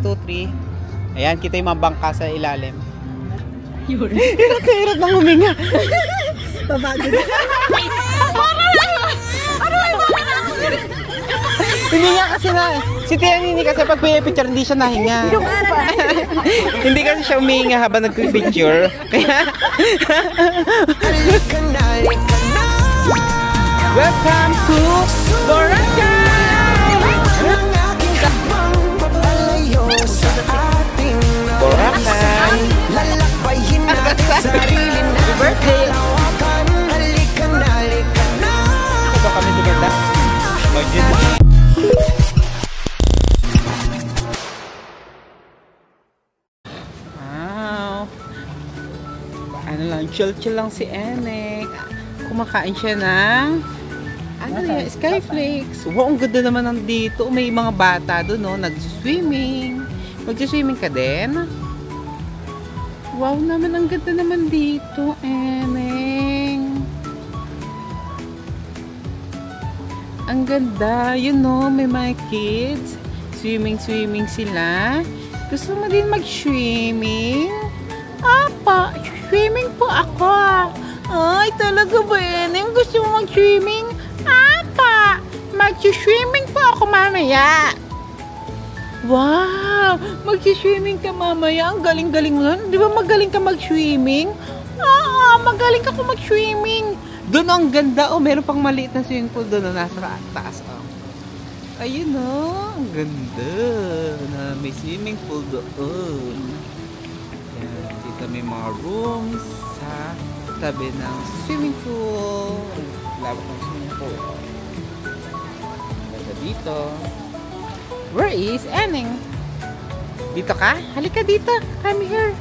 2, 3. Ayan, kita yung mga bangka sa ilalim. Hirap ng huminga. Pabagod. Hindi nga kasi na, si Tianini kasi pag picture hindi siya nahinga. Hindi kasi siya huminga habang nagpipicture. Kaya, welcome to Boracay! Boracay! Happy birthday! Ito kami siganda. Wow! Ano lang, chill lang si Enek. Kumakain siya ng ano yan, Skyflakes. Wow, ang ganda naman nandito. May mga bata doon, no? Nag-swimming. Mag-swimming ka din? Wow naman, ang ganda naman dito, Eneng. Ang ganda. You know, may mga kids. Swimming sila. Gusto mo din mag-swimming? Apa, swimming po ako. Ay, talaga ba, Eneng? Gusto mo mag-swimming? Apa, mag-swimming po ako mamaya. Wow! Mag-swimming ka mamaya. Ang galing-galing mo. Di ba magaling ka mag-swimming? Oo, magaling ka ko mag-swimming. Doon ang ganda. Oh, meron pang maliit na swimming pool doon na nasa taas. Oh. Ayun oh, ang ganda. Na may swimming pool doon. Yan, dito may mga rooms sa tabi ng swimming pool. Lawak ng swimming pool. Ganda dito. Where is Eneng? Dito ka? Halika dito. Come here.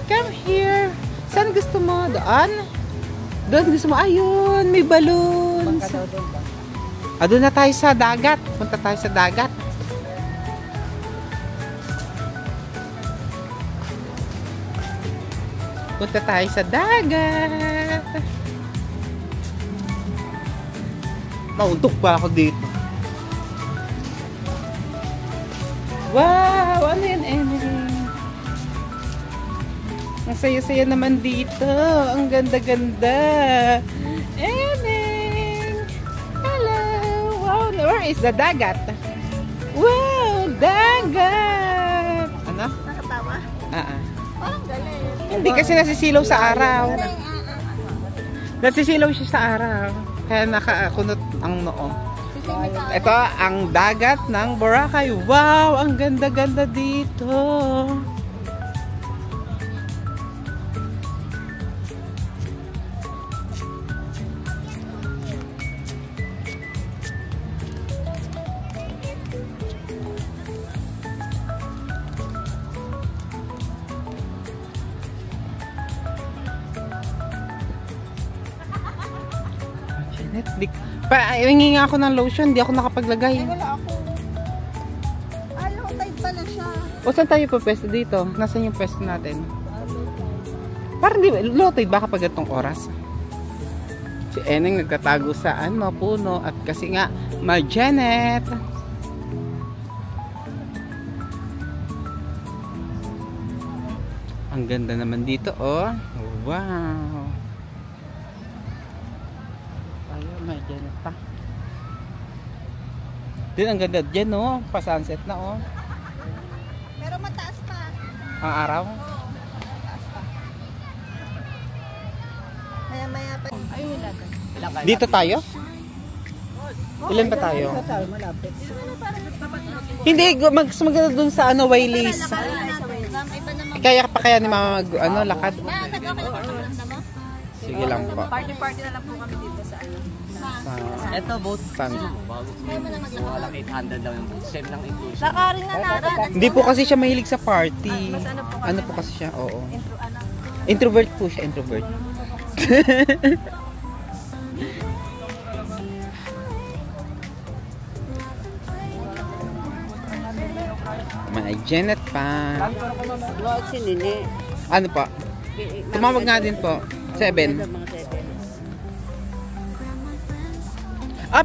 Come here. Saan gusto mo? Doon? Doon gusto mo? Ayun, may balloons. Doon na tayo sa dagat. Punta tayo sa dagat. Punta tayo sa dagat. Mauntok pa ako dito. Wow! Ano yan, Emily? Ang saya-saya naman dito. Ang ganda-ganda. Emily! Hello! Wow! Where is the dagat? Wow! Dagat! Ano? Nakatawa? Parang galing. Hindi kasi nasisilaw sa araw. Nasisilaw siya sa araw. Kaya nakakunot ang noo. Ito ang dagat ng Boracay. Wow, ang ganda-ganda dito. Hingi nga ako ng lotion, hindi ako nakapaglagay. Ay, wala ako. Low tide pala siya. O saan tayo pa pwesto dito? Nasaan yung pwesto natin? Parang di ba, low tide baka pag itong oras? Si Eneng nagtatago sa puno at kasi nga, may Janet. Ang ganda naman dito, oh. Wow. Ayun, may Janet pa. Din ang ganda dyan, oh. Pa-sunset na, oh. Pero mataas pa. Ang araw? Oo. Mataas pa. Maya-maya pa. Ay, wala ka. Dito tayo? Ilan pa tayo? Malapit. Hindi, mas maganda dun sa Waileys. Kaya pa kaya ni Mama lakad? Sige lang po. Party na lang po kami dito sa Ito, both San? wala 800 lang yung both. Same lang inclusion. Lakarin na natin. Hindi po kasi siya mahilig sa party. Ano po kasi siya? Oo. Introvert po siya, introvert. May Janet pa. Si Nini. Ano pa? Tumawag nga din po. 7.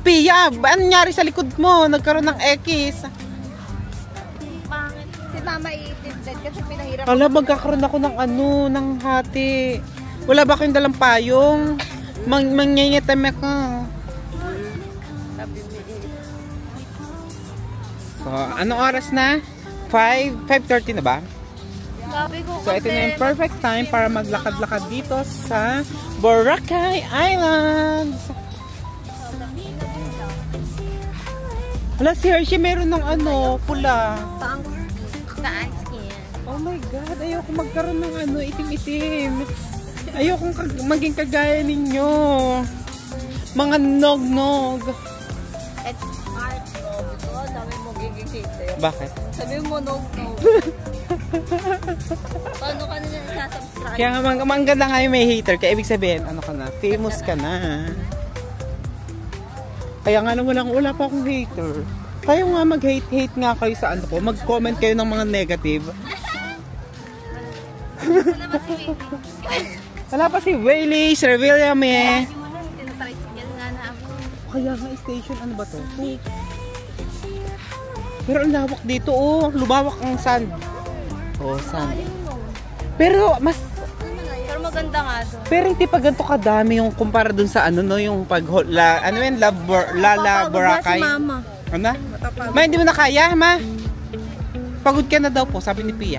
Pia! Ano nangyari sa likod mo? Nagkaroon ng X. Bakit? Si Mama mama iitim din kasi pinahirap. Hala, magkakaroon ako ng ng hati. Wala ba kayong dalang payong? Mangyayatame ako. So, anong oras na? 5:30 na ba? Sabi ko So, ito na yung perfect time para maglakad-lakad dito sa Boracay Islands. Hala, si Hershey meron ng pula. Saan skin? Oh my God, ayoko magkaroon ng itim-itim. Ayoko maging kagaya ninyo. Mga nog-nog. It's hard, no? Ito, dami mo gigigit. Bakit? Sabi mo, no. Paano ka nila isasubscribe? Kaya nga, mangganda nga yung may hater. Kaya ibig sabihin, ano ka na? Famous ka na. Kaya nga lang wala pa akong hater. Kayo nga mag-hate nga kayo sa ko. Mag-comment kayo ng mga negative. Wala pa si Wayley, Sir William eh. Kaya nga station, ano ba to? Pero ang lawak dito lumawak ang sand. Sand. Pero mas maganda nga doon. Pero hindi pa ganito kadami yung kumpara dun sa yung pag Boracay. Si mama. Ano? Ma, hindi mo na kaya, ma? Pagod ka na daw po, sabi ni Pia.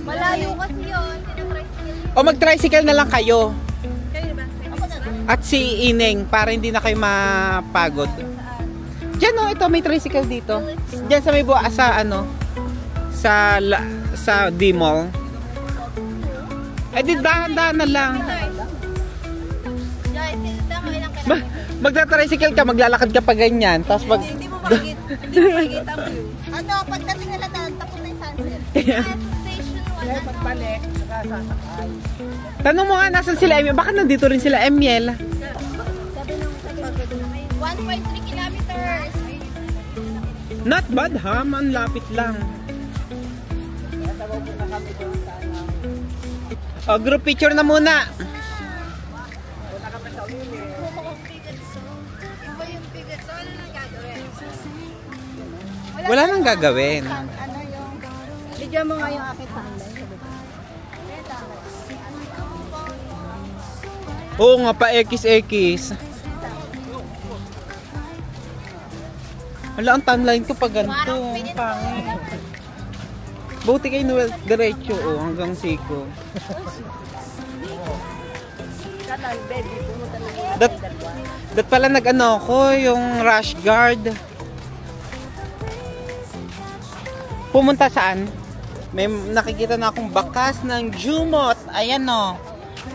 Malayo kasi yun. O mag-tricycle na lang kayo. Kayo ba? Ako na. At si Ineng, para hindi na kayo mapagod. Diyan ito may tricycle dito. Diyan sa may sa D-Mall. Di dahan-dahan na lang. Magta-tricycle ka, maglalakad ka pa ganyan. Tapos Hindi mo makikita ang view. Pagdating nila na, tapos na yung sunset. Station 1. Pagbalik, nakasasakay. Tanong mo nga, nasan sila Emiel? Baka nandito rin sila Emiel? Sabi 1.3 kilometers. Not bad ha, man lapit lang. Group picture na muna. Wala nang gagawin. Bigyan mo nga yung aking timeline. Oo nga, pa X. Wala ang timeline ko pa ganito. Pangit. Buti kayo Noel, diretso hanggang siko. Dat pala ko, yung rash guard. Pumunta saan? May nakikita na akong bakas ng Jumot. Ayan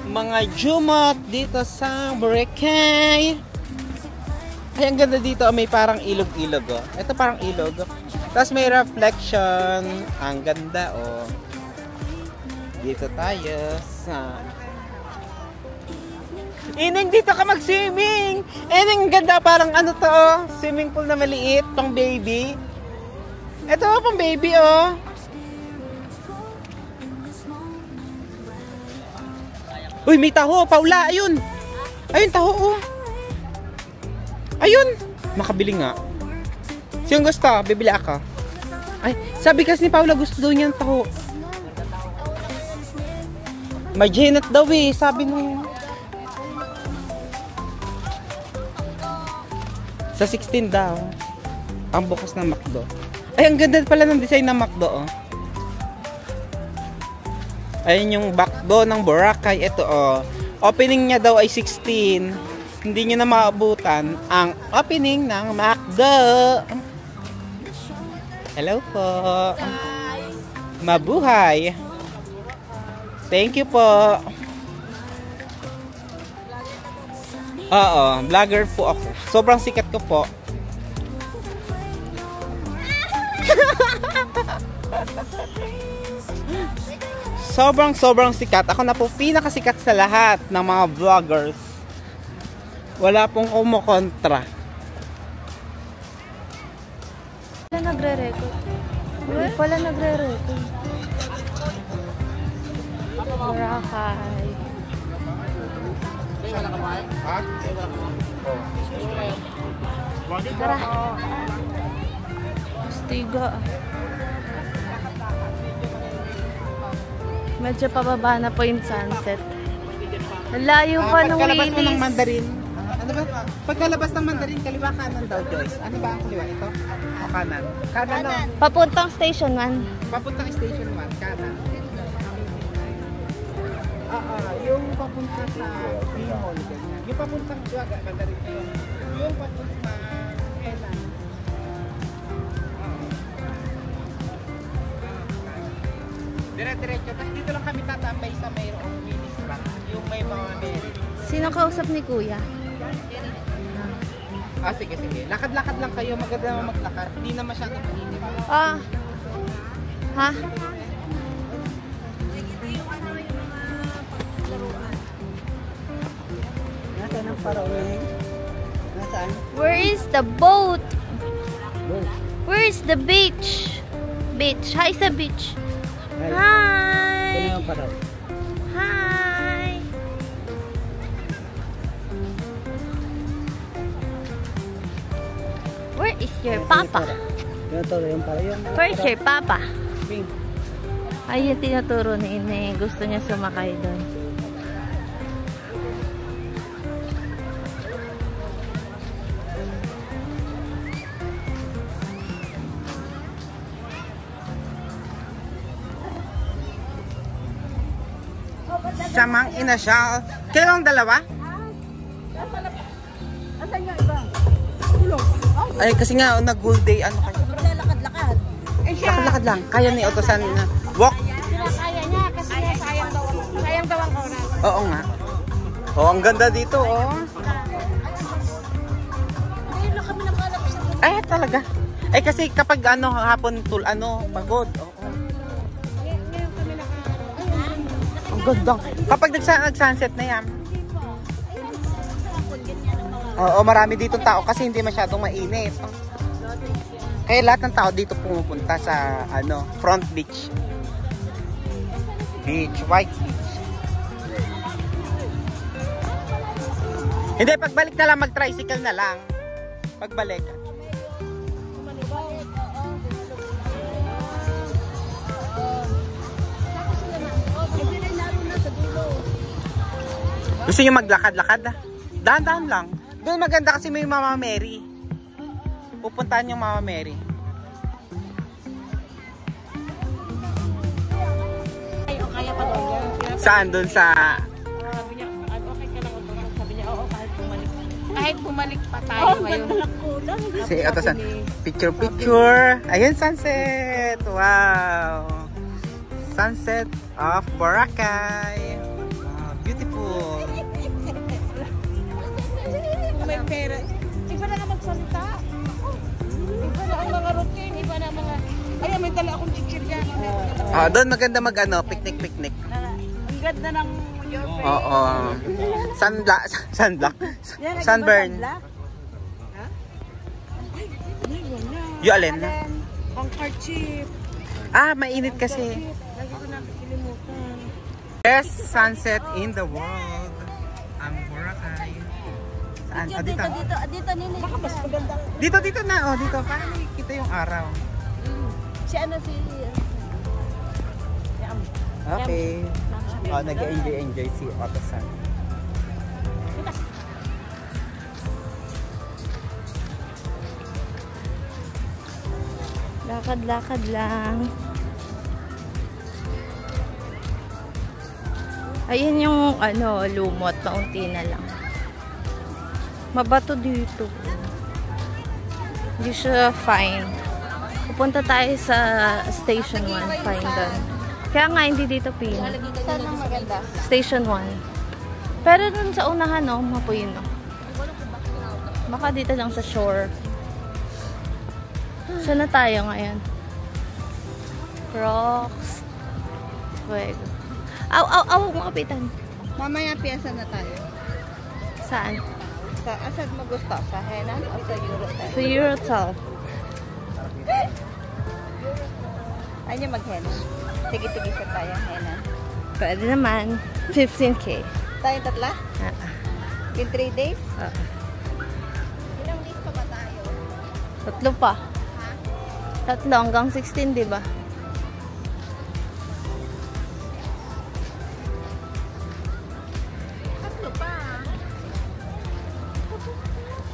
mga Jumot dito sa Boracay. Ay, ang ganda dito. May parang ilog-ilog. Ito parang ilog. Tapos may reflection. Ang ganda Dito tayo sa... Ineng, dito ka mag-swimming! Ineng, ganda. Parang swimming pool na maliit. Pang baby. Ito pang baby Uy, may taho, Paula, ayun. Ayun, taho Ayun, makabili nga. Sino gusto? Bibili ako. Ay, sabi kasi ni Paula gusto daw niya ng taho. May Janet daw sabi nung. Sa 16 daw. Ang bukas ng McDo. Ay, ang ganda pala ng design ng McDo Ayun yung backdo ng Boracay. Ito opening niya daw ay 16. Hindi niyo na maabutan ang opening ng McDo. Hello po. Mabuhay. Thank you po. Oo, vlogger po ako. Sobrang sikat ko po. Sobrang sikat. Ako na po pinakasikat sa lahat ng mga vloggers. Wala pong kumukontra. Wala nagre-record. Wala nagre-record. Boracay. Tara. Astiga. Medyo pababa na po yung sunset. Layo pa nung pagkalabas mo ng Willis. Mandarin. Ano ba? Pagkalabas ng Mandarin, kaliwa kanan daw, Joyce. Ano ba ang kaliwa? Ito? O kanan? Kanan daw. Papuntang station 1. Papuntang station 1, kanan. Yung papunta sa Bimol, ganyan. Yung papuntang Mandarin yun. Yung papuntang Henan. Dire-diretso. Tapos dito lang kami tatambay sa mayroong Willis Rock. Yung may mga Mary. Sino kausap ni Kuya? Sige. Lakad-lakad lang kayo. Maganda naman maglakad. Hindi na masyadong mainit. Ha? Nasaan ang paraon? Nasaan? Where is the boat? Where is the beach? Beach. Hi sa beach. Hi. Hi. Where is your papa? Where is your papa? Ay, yung tinuturo ni Ine. Gusto niya sumakay doon. Samang inasyal. Kailang dalawa? Asan yung iba? Ay, kasi nga, nag-whole day, ano kayo? Lakad-lakad. Lakad-lakad lang. Kaya ni Otosan na walk. Kaya niya kasi sayang daw ang oras. Oo nga. Ang ganda dito, oh. Ngayon lang kami nakalap sa Ay, talaga. Ay, kasi kapag hapon pagod. Oo. ngayon kami nakalap. Ang ganda. Kapag nag-sunset na yan. Oo, marami ditong tao kasi hindi masyadong mainit. Kaya lahat ng tao dito pumupunta sa front beach. White beach. Hindi, pagbalik na lang, mag-tricycle na lang. Pagbalik. Gusto nyo maglakad-lakad? Dahan-dahan lang. Doon maganda kasi may Mama Mary. Pupuntahan yung Mama Mary. Kaya pa doon. Saan? Doon sa... Sabi niya, okay ka lang. Sabi niya, oo, kahit bumalik pa tayo ngayon. Si Otosan. Picture. Ayun, sunset. Wow. Sunset of Boracay. Beautiful. Kung may pera, iba na nga magsalita. Iba na ang mga routine, iba na mga... Ay, may dala akong picture yan. Doon maganda picnic. Ang ganda ng your face. Oo. Sunburn. Yung alin? Ang kerchief. Mainit kasi. Lagi ko nakikilimutan. Best sunset in the world. Ang Boracay. Saan? Dito. Dito nini. Baka mas maganda. Dito na. Dito. Para makikita yung araw. Si si... Okay. Nag-enjoy si Otosan. Lakad-lakad lang. Ayun yung lumot, paunti na lang. Mabato dito. Hindi siya fine. Pupunta tayo sa Station 1, fine doon. Kaya nga hindi dito pin. Saan ang maganda? Station 1. Pero dun sa unahan, mapuyin. Baka dito lang sa shore. Saan na tayo ngayon? Rocks. Fuego. Aw, makapitan. Mamaya piyesa na tayo. Saan? Saan mo gusto? Sa Henan o sa Eurotel? Sa Eurotel. Ayaw niyo mag-Henan? Tigi-tigi sa tayo Henan. Pwede naman. 15K. Tayong tatla? In 3 days? Ilang days pa ba tayo? 3 pa. 3 hanggang 16, di ba?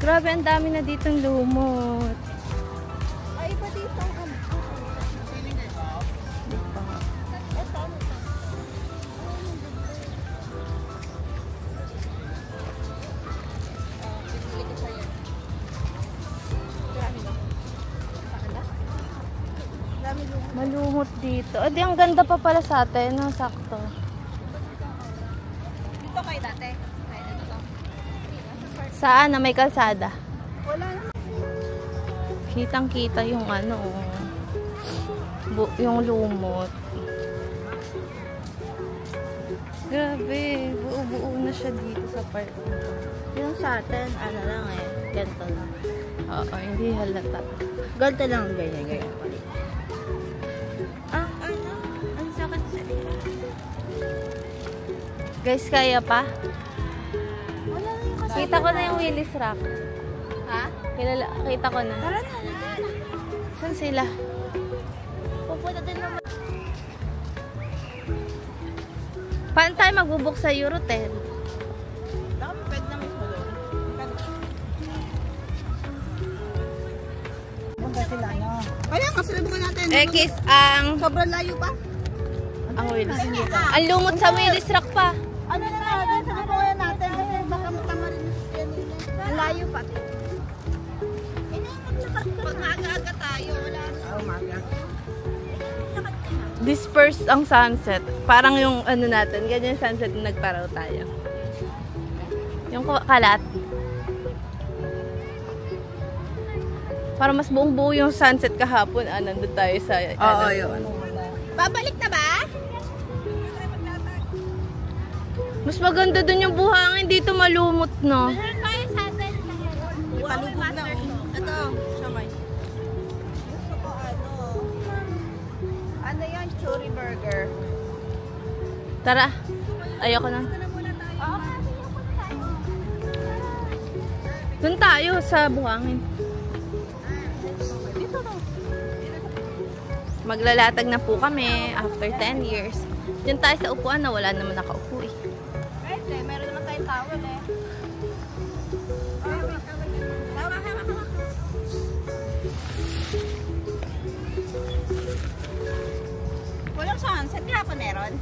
Grabe, ang dami na ditong lumot. Ay, iba dito ang Malumot dito. Di, ang ganda pa pala sa atin. No? Sakto. dito kayo dati. Kaya na dito. Saan na may kalsada? Wala na. Kitang-kita yung ano, yung lumot. Grabe, buo-buo na siya dito sa park. Yung sa atin, ano lang eh. Ganito lang. Oo, hindi halata. Ganito lang, ganyan. Ano? Ang sakit sa likod. Guys, kaya pa? Wala na yung kasama. Kita ko na yung Willis Rock. Ha? Kita ko na. Tara na. Saan sila? Pupunta din naman. Paano tayo magbubuk sa Eurotel? Baka pwede na mismo doon. Punta sila, no? Kaya, kasalubungan natin. Ekis ang... Sobrang layo pa. Ang Willis. Ang lumot sa Willis Rock pa. Ano na natin? Salubukan natin. Kasi baka matamarin yan. Ang layo pa. Pag maaga-aga tayo, wala na. Oo, maaga. Dispersed ang sunset. Parang yung ano natin, ganyan yung sunset na nagparaw tayo. Yung kalat. Para mas buong buo yung sunset kahapon, nandun tayo sa... Oo, yun. Babalik na ba? Mas maganda dun yung buhangin, dito malumot, no? Meron tayo sa atin. Palubog na. Ito, siomay. Gusto ko ano yan? Churi burger. Tara. Ayoko na. Dun tayo sa buhangin. Maglalatag na po kami after 10 years. Diyan tayo sa upuan na wala naman nakaupo eh. Right, meron naman tayong towel eh. Walang sunset, kaya pa meron.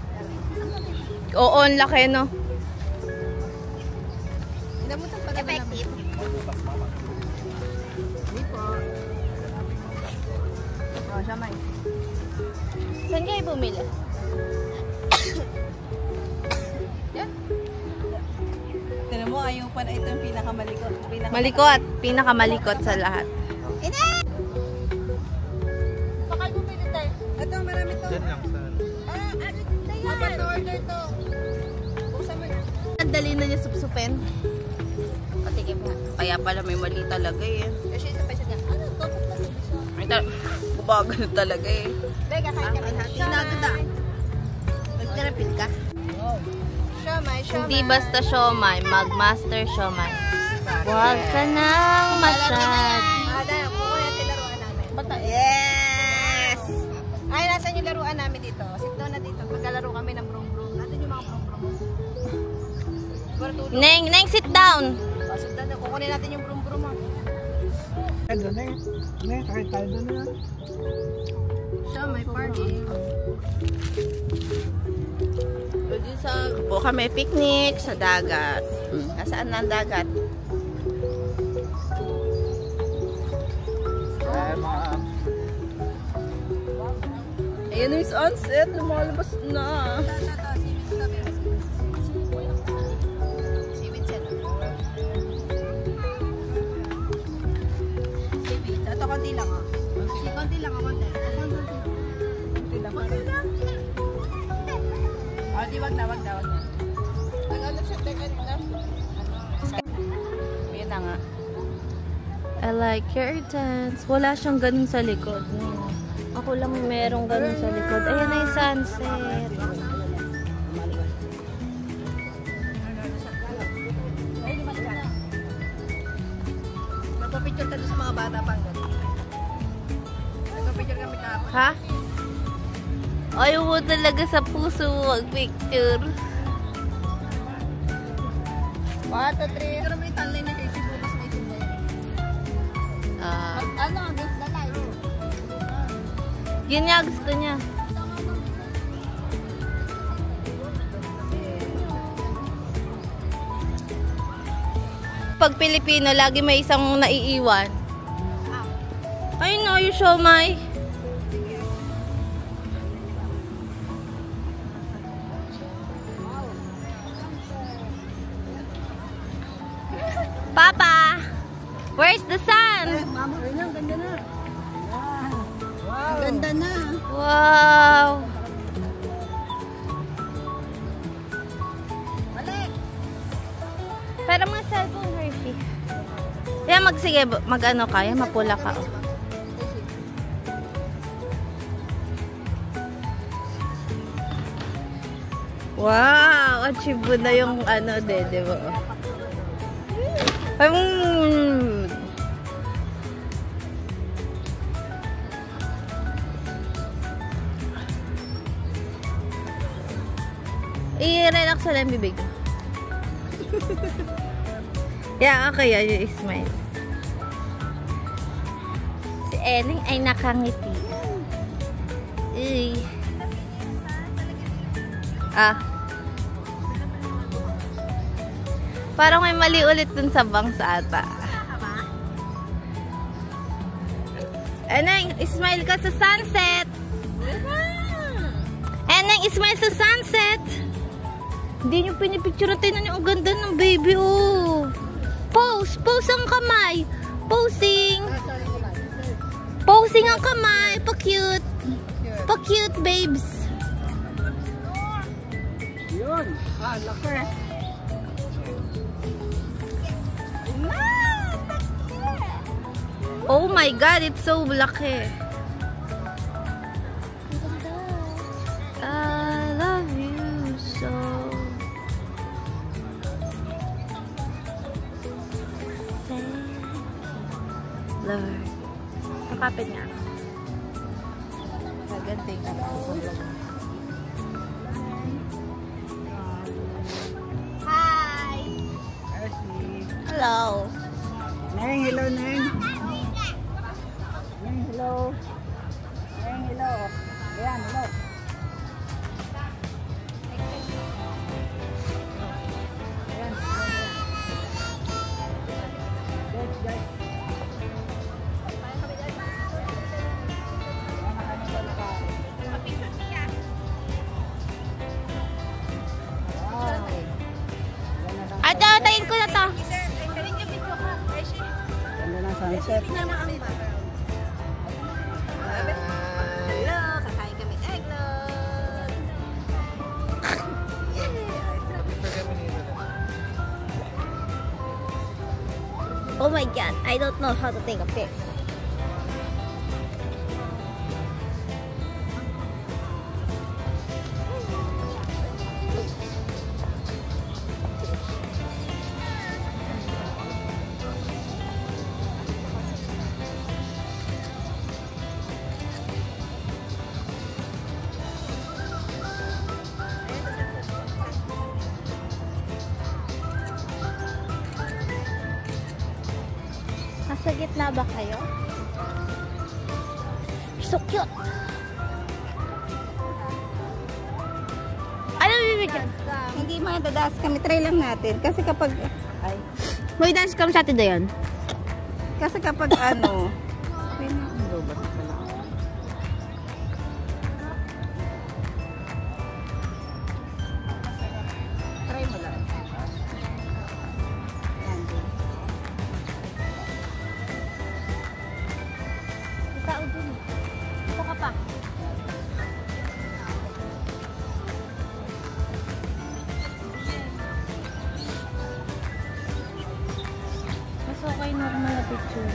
Oo, ang laki, no? Inabutan pa effective. Hindi po. Oh, siya may. Saan kayo bumili? Yan. Tignan mo, ayaw pa na ito yung pinakamalikot. Malikot. Pinakamalikot sa lahat. Ina! Baka bumili tayo. Ito, marami to. Diyan lang sa... Order to. Buksan mo na. Ang dali na niya supsupin. Patikim nga. Kaya pala may mali talaga eh. Kasi isa pa siya nga. Ano to? Ay, bubagal talaga eh. Bega, kain kami. Hinagda. Nagtirapin ka? Siomay. Hindi basta siomay, magmaster siomay. Huwag ka nang masyad. Dahil, kukuha natin laruan namin. Yes! Ay, natin yung laruan namin dito. Sit down na dito. Maglalaro kami ng brum-brum. Natin yung mga brum-brum. Neng, sit down. Sit down na. Kukunin natin yung brum-brum. Doon eh. Sakit tayo doon na. Siomay party. Pwede po kami picnic sa dagat. Nasaan na ang dagat? Ayan yung sunset. Lumalabas na. Ito, konti lang ah. Konti lang. Konti lang. Oh, di wag na. Nag-alap siya tayo kanina. Ayan na nga. I like your dance. Wala siyang ganun sa likod. No. Ako lang merong ganun sa likod. Ayan na yung sunset. Nagpa-picture ka doon sa mga bata pang gano'n. Nagpa-picture kami kahapon. Ha? Ayaw mo talaga sa puso mag-picture. 1, 2, 3. Pero may talay na kayo. Bukas may tinday. Ano, against the light. Yun nga gusto niya. Pag Pilipino, lagi may isang naiiwan. I know you, siomai. Papa, where's the sun? Mama, ayun, ganda na. Wow. Ganda na. Wow. Balik. Pero mga cellphone, Hershey. Kaya sige, mag-ano kaya, mapula ka. Wow, achieve mo na yung ano din, di ba? I-relax na lang bibig. Yeah, okay, yung smile. Si Ellen ay nakangiti. Parang may mali ulit dun sa bangs ata. Eneng, smile ka sa sunset. Eneng, smile sa sunset. Hindi nyo pinipicture natin na ang ganda ng baby, oh. Pose, pose ang kamay. Posing. Posing ang kamay. Pa-cute. Pa-cute, babes. Yun. Laki. Oh my God, it's so laki. I love you so. Lord. Pakapit nga. Gaganting na ako sa vlog. Hi. Hello. Neng, hello, Neng. Neng, hello. Neng, hello. Ayan, hello. Ayan. Guys. Ate, tayin ko na to. Ganda ng sunset. Hello, kakain kami eggnog. Oh my God, I don't know how to take a pic. Nasa gitna ba kayo? So cute! Ano bibigyan? Hindi madadaas kami. Try lang natin. Kasi kapag... Ay. May dance kami sa atin na yan. Kasi kapag ano... Try mo lang. Tao dun. Ito ka pa. Mas okay normal na picture.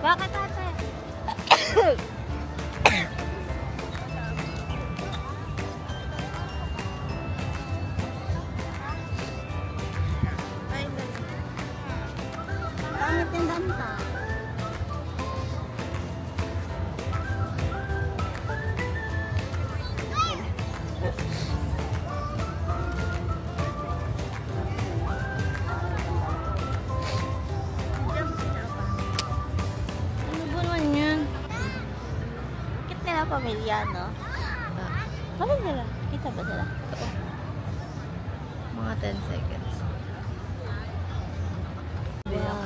Bakit tindahan ka. Ano ba naman yan? Bakit nila pamilya, no? Bakit nila? Kita ba sila? Mga 10 seconds. Wow.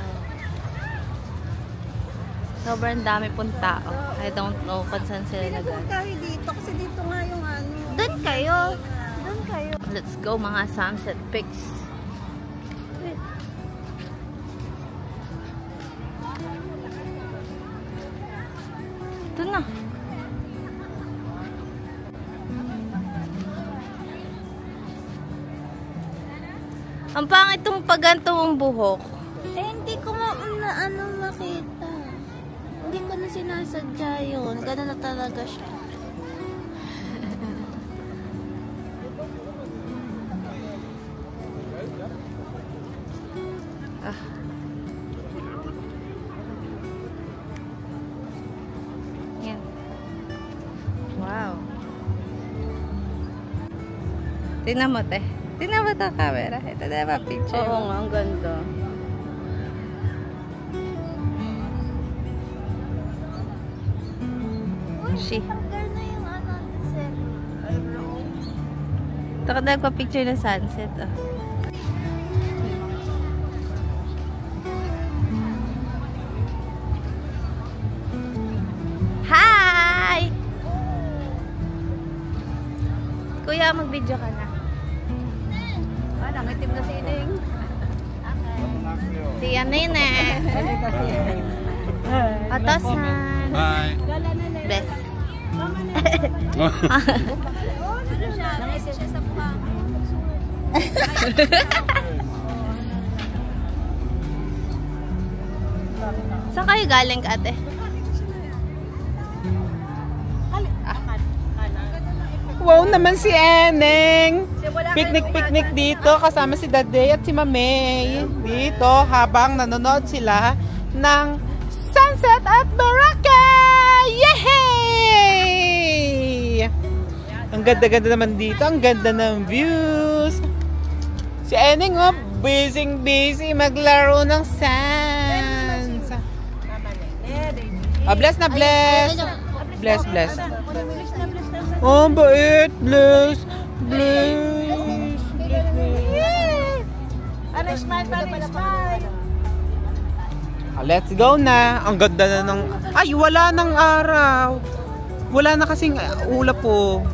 Sobrang dami pong tao. I don't know kung saan sila nag-ano. tayo dito kasi dito nga yung ano. Doon kayo. Doon kayo. Let's go mga sunset pics. Wait. Ito na. Ang pangit itong pagganto mong buhok. Hindi ko makita. Hindi ko na sinasadya yun. Ganun na talaga siya. Yan. Wow. Tingnan mo, te. Tingnan mo ito camera. Ito na ba picture? Oo nga, ang ganda. She. Tanggal na yung ano, sir. Ito ka nagpa-picture ng sunset. Oh. Hi! Kuya, mag-video ka na. Nangitim na si Ining. Tiyan na yun eh. Atasan. Bye. Bless. Nangitim siya sa mukha. Saan kayo galing ka, ate? Wow naman si Eneng. Picnic dito kasama si Daday at si Mamay. Dito habang nanonood sila ng sunset at Boracay! Yay! Ang ganda-ganda naman dito. Ang ganda ng views. Si Eneng busy maglaro ng sands. Bless na bless. Bless. Oh, bait. Bless. Ano, smile. Let's go na. Ang ganda na ng... Ay, wala ng araw. Wala na kasing ulap po.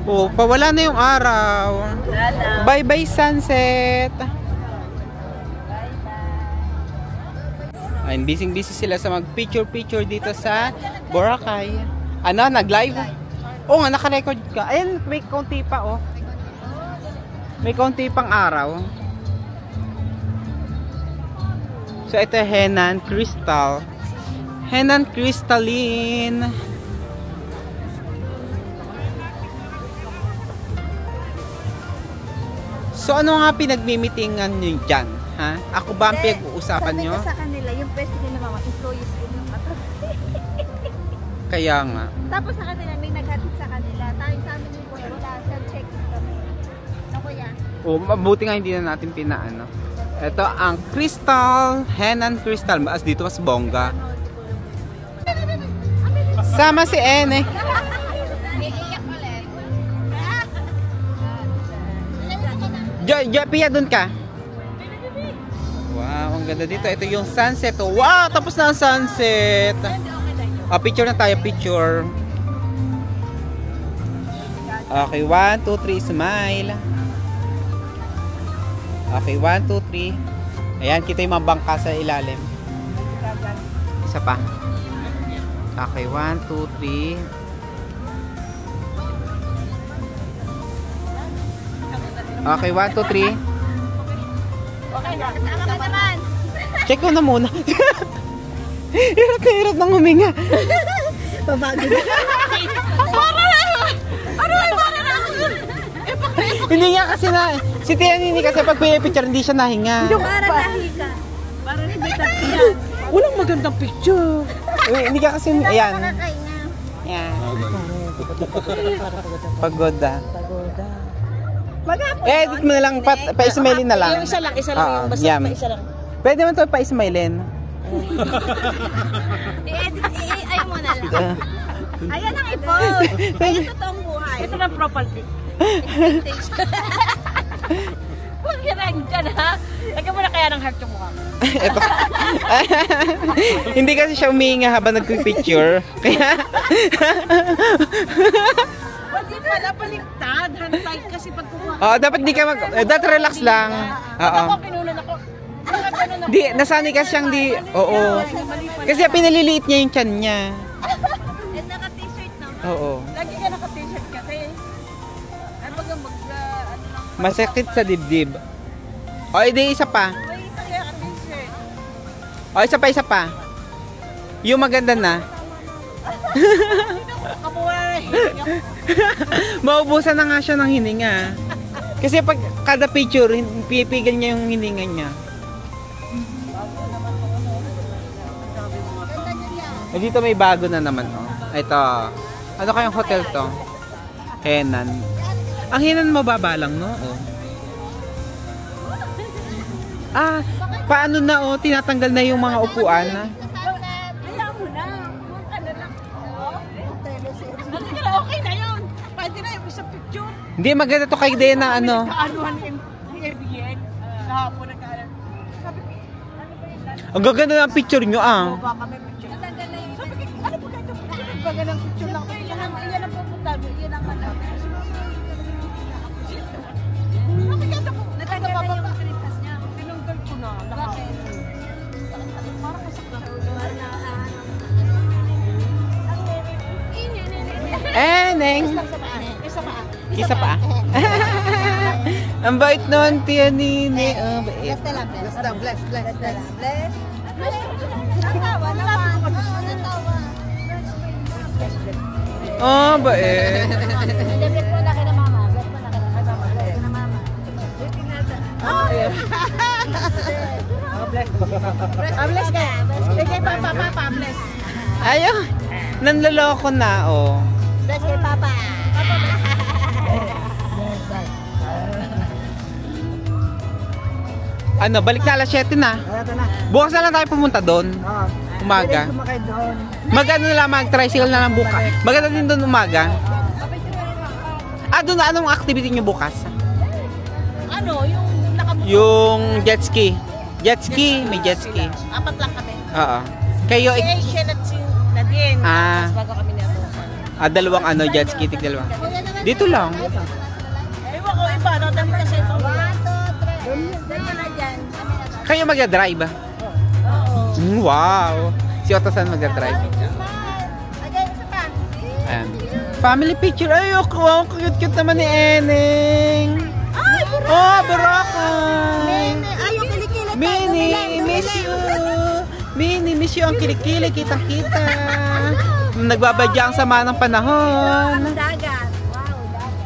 Oh, pawala na yung araw. Bye-bye sunset. Ay, busy sila sa mag-picture dito sa Boracay. Ano, nag-live? Oo nga, naka-record ka. Ayan, may konti pa, oh. May konti pang araw. So, ito Henan Crystal. Henan Crystalline. So, ano nga pinagmimitingan nyo dyan? Ha? Ako ba ang pinag-uusapan nyo? Sabi ko sa kanila, yung pwesto nila mama, employees din yung Kaya nga. Tapos sa kanila, may naghatid sa kanila. Tayo sa amin yung kuya, wala. Self-checking kami. No, kuya? Oh, mabuti nga hindi na natin pinaano. Ito ang Crystal, Henan Crystal. Mas dito mas bongga. Sama si Ene. Pia, dun ka. Wow, ang ganda dito. Ito yung sunset. Oh, wow, tapos na ang sunset. Picture na tayo, picture. Okay, 1, 2, 3, smile. Okay, 1, 2, 3. Ayan, kita yung mga bangka sa ilalim. Isa pa. Okay, 1, 2, 3. Okay, 1, 2, 3. Okay na. Kasama ka naman. Check ko na muna. Hirap na hirap ng huminga. Pabagod. Para! Ano? Hindi nga kasi na, si Tia Nini kasi pag pinipicture hindi siya nahinga. Para nahika. Para hindi yan. Walang magandang picture. Hindi ka kasi, ayan. Ayan. Pagoda. Edit mo na lang, pa-ismailin na lang. Yung isa lang yung basta pa isa lang. Pwede mo ito pa-ismailin. I-edit, ayaw mo na lang. Ayan ang i-post. Ayan totoong buhay. Ito na property. Expectation. Huwag hirang dyan ha. Lagyan mo na kaya ng heart yung mukha mo. Ito. Hindi kasi siya umihinga habang nagpipicture. Kaya... Hindi pala baliktad. Hantay kasi pag kumuha. Oo, dapat di ka mag... dapat relax lang. Oo. Ako, pinunan ako. Di, nasanay kasi siyang di... Oo. Kasi pinaliliit niya yung tiyan niya. Naka-t-shirt naman. Oo. Lagi ka naka-t-shirt kasi. Ano baga Masakit sa dibdib. O, hindi isa pa. May kaya ka-t-shirt. O, isa pa. Yung maganda na. Kabuhay. Maubusan na nga siya ng hininga. Kasi pag kada picture, pipigil niya yung hininga niya. Dito may bago na naman, oh. Ito. Ano kayong hotel to? Henan. Ang Henan mababa lang, no? Oh. Ah, paano na, oh? Tinatanggal na yung mga upuan, na? Kaya mo na. Punta na lang. Okay na yun. Pwede na yung isang picture. Hindi, maganda to kay Dena, ano? Kaanuhan ni Evian. Kahapon na kaanuhan. Sabi ko, ano ba yun? Ang gaganda ng picture nyo, ah. Baka may picture. Sabi ko, ano ba kayo? Baga ng picture lang. Iyan ang pupunta mo. Iyan ang ano. Sabi ka ako. Natanggal na yung tripas niya. Tinanggal ko na. Bakit? Parang masakta sa ulo. Neng. Isa pa. Ang bait nun, Tia Nini. Oh, bait. Bless. Natawa naman. Natawa. Oh, bait. Bless mo na kay na mama. Bless mo na kay na mama. Bless ka. Bless kay Papa. Bless. Ayaw. Nanloloko na, oh. Bless kay Papa. Ano, balik na alas 7 na. Bukas na lang tayo pumunta doon. Umaga. Magano na lang, mag-tricycle na lang bukas. Maganda din doon umaga. Doon na, anong activity nyo bukas? Ano, yung nakabuka? Yung jet ski. Jet ski, may jet ski. Apat lang kami. Oo. Kayo, Si Asian at si Nadine. Ah. Mas bago kami nito. dalawang ano, jet ski, tigdalawa. Dito lang. Ewan ko, iba. Dami kasi ito. 1, 2, 3. Dito na dyan. Kayo mag-drive ba? Oo. Wow. Si Otosan mag-drive. Again, isa pa. Ayan. Family picture. Ay, wow, cute-cute naman ni Eneng. Ay, Oh, Boracay. Ay, yung kilikili. Mini, miss you. Mini, miss you ang kilikili. Kita-kita. Nagbabadya ang sama ng panahon. Ang dagat. Wow, dagat.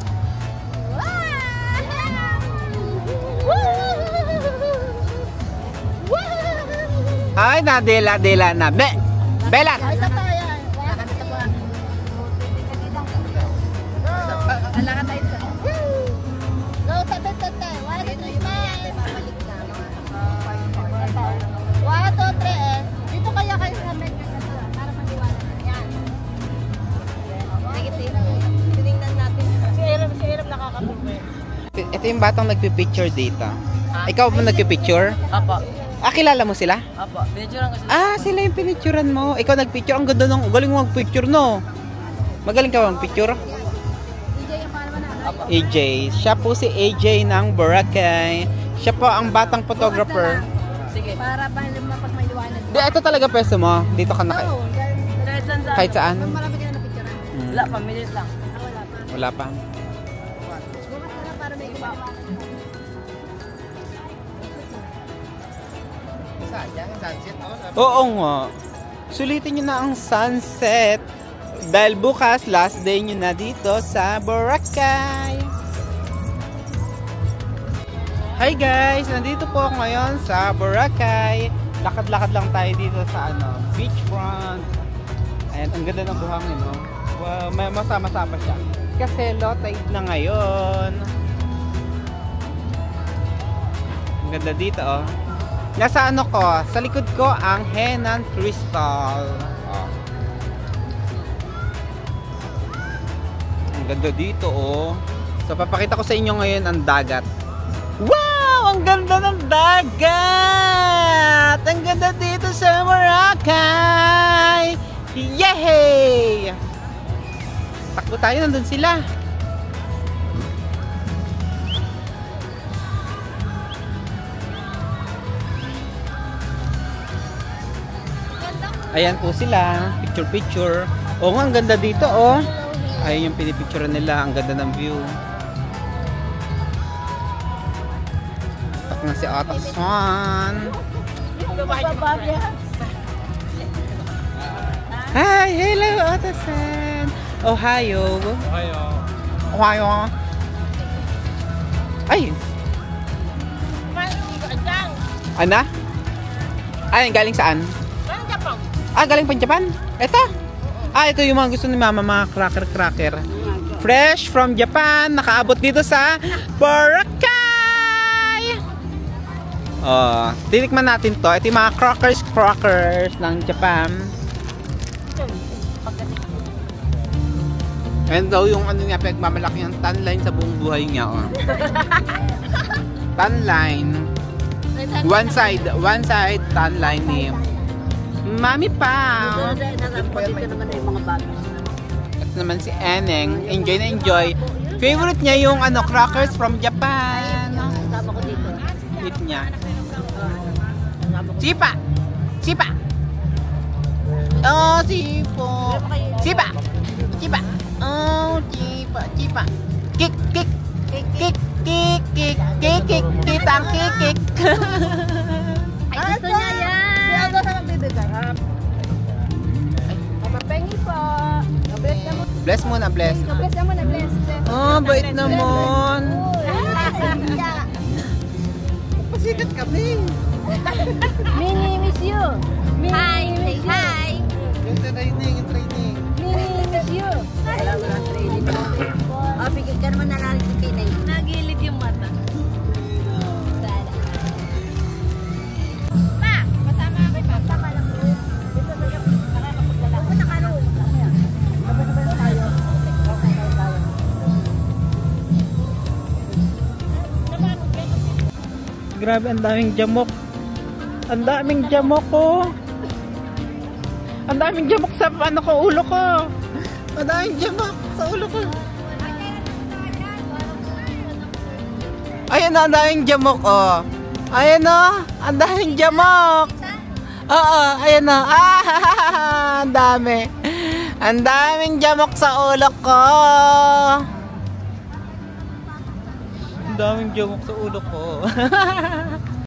Wow! Ay, nadela na. Belat. Isa pa yan. Alaka tayo ito. Go, tabi. 1, 2, 3. 1, 2, 3. Dito kaya kayo sa medyo para maliwanag. Yan. Sige, tinignan natin. Si Erem nakakapagwe. Ito yung batang nagpipicture dito. Ikaw ba nagpipicture? Apa. Kilala mo sila? Apa. Medyo lang kasi. Sila yung pinicturean mo. Ikaw nagpicture. Ang ganda nung, galing mo magpicture, no? Magaling ka magpicture? DJ yung pangalaman na. AJ. Siya po si AJ ng Boracay. Siya po ang batang photographer. Sige. Para ba mapag may liwanag. Di, ito talaga pwesto mo. Dito ka na kayo. Oo, Kahit saan saan. Kahit saan. marami ka na napicturean. Wala pa. Minutes lang. Wala pa. Wala pa. Bukas na para may iba. Oo nga. Sulitin nyo na ang sunset. Dahil bukas, last day nyo na dito sa Boracay. Hi guys! Nandito po ako ngayon sa Boracay. Lakad-lakad lang tayo dito sa beachfront. Ayan, ang ganda ng buhangin, no? Wow, may masama-sama siya. Kasi low tide na ngayon. Ang ganda dito, oh. Nasa ko, sa likod ko ang Henan Crystal. Oh. Ang ganda dito, oh. So, papakita ko sa inyo ngayon ang dagat. Wow! Ang ganda ng dagat! Ang ganda dito sa Boracay! Yay! Takbo tayo, nandun sila. Ayan po sila. Picture-picture. Oo nga, ang ganda dito, oh. Ayan yung pinipicture nila. Ang ganda ng view. Tak na si Atasan. Hi! Hello, Atasan! Ohio. Ohio. Ohio. Ay! Ana? Ay, galing saan? Galing pang Japan? Ito? Ito yung mga gusto ni Mama, mga cracker. Fresh from Japan, nakaabot dito sa Boracay! Tinikman natin to. Ito yung mga crackers ng Japan. Ayan daw yung niya, pagmamalaki ang tan line sa buong buhay niya, oh. Tan line. One side tan line niya. Mami pa. At naman si Eneng. Enjoy na enjoy. Favorite niya yung crackers from Japan. Eat niya. Sipa. Sipa. Oh, sipo. Sipa. Sipa. Oh, sipa. Sipa. Kik. Kik. Kik. Kik. Kik. Kik. Kik. Kitang kik. Ay, gusto niya yan. Mapengi po. Bless muna, bless. Bless naman na bless. Oh, bait naman. Pasikat kami. Mini, miss you. Hi, say hi. Yung training. Mini, miss you. Pigil ka naman nalalit si Kinay. Nagilid yung mata. Grabe, ang daming jamok. Ang daming jamok ko. Ang daming jamok sa ulo ko. Ang daming jamok sa ulo ko. Ayan na, ang daming jamok, oh. Ayan na, ang daming jamok. Oo, ayan na. Ang dami. Ang daming jamok sa ulo ko. Ang daming jamok sa ulo ko.